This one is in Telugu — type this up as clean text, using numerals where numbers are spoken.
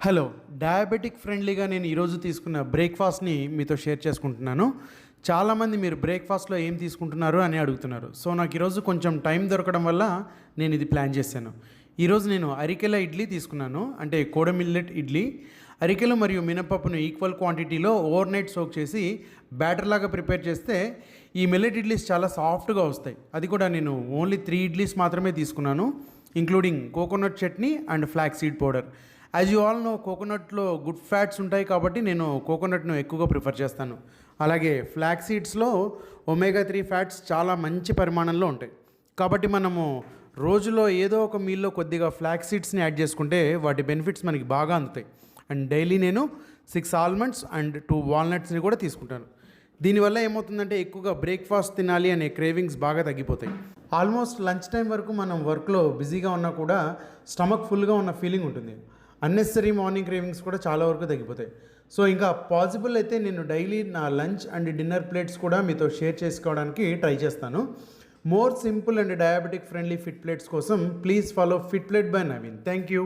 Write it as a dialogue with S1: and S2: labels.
S1: హలో, డయాబెటిక్ ఫ్రెండ్లీగా నేను ఈరోజు తీసుకున్న బ్రేక్ఫాస్ట్ని మీతో షేర్ చేసుకుంటున్నాను. చాలామంది మీరు బ్రేక్ఫాస్ట్లో ఏం తీసుకుంటున్నారు అని అడుగుతున్నారు. సో నాకు ఈరోజు కొంచెం టైం దొరకడం వల్ల నేను ఇది ప్లాన్ చేశాను. ఈరోజు నేను అరికెల ఇడ్లీ తీసుకున్నాను, అంటే కోడ మిల్లెట్ ఇడ్లీ. అరికెలు మరియు మినపప్పును ఈక్వల్ క్వాంటిటీలో ఓవర్ నైట్ సోక్ చేసి బ్యాటర్ లాగా ప్రిపేర్ చేస్తే ఈ మిల్లెట్ ఇడ్లీస్ చాలా సాఫ్ట్గా వస్తాయి. అది కూడా నేను ఓన్లీ 3 ఇడ్లీస్ మాత్రమే తీసుకున్నాను, including coconut chutney and flax seed powder. As you all know, కోకోనట్లో గుడ్ ఫ్యాట్స్ ఉంటాయి కాబట్టి నేను కోకోనట్ను ఎక్కువగా ప్రిఫర్ చేస్తాను. అలాగే ఫ్లాక్స్ సీడ్స్లో ఒమేగా 3 ఫ్యాట్స్ చాలా మంచి పరిమాణంలో ఉంటాయి. కాబట్టి మనము రోజులో ఏదో ఒక మీల్లో కొద్దిగా ఫ్లాక్స్ సీడ్స్ని యాడ్ చేసుకుంటే వాటి బెనిఫిట్స్ మనకి బాగా అందుతాయి. అండ్ డైలీ నేను 6 ఆల్మండ్స్ అండ్ 2 వాల్నట్స్ని కూడా తీసుకుంటాను. దీనివల్ల ఏమవుతుందంటే ఎక్కువగా బ్రేక్ఫాస్ట్ తినాలి అనే క్రేవింగ్స్ బాగా తగ్గిపోతాయి. ఆల్మోస్ట్ లంచ్ టైం వరకు మనం వర్క్లో బిజీగా ఉన్నా కూడా స్టమక్ ఫుల్గా ఉన్న ఫీలింగ్ ఉంటుంది. అన్నెసరీ మార్నింగ్ క్రేవింగ్స్ కూడా చాలా వరకు తగ్గిపోతాయి. సో ఇంకా పాసిబుల్ అయితే నేను డైలీ నా లంచ్ అండ్ డిన్నర్ ప్లేట్స్ కూడా మీతో షేర్ చేసుకోవడానికి ట్రై చేస్తాను. More simple and diabetic friendly fit plates కోసం please follow fit plate by Naveen. Thank you.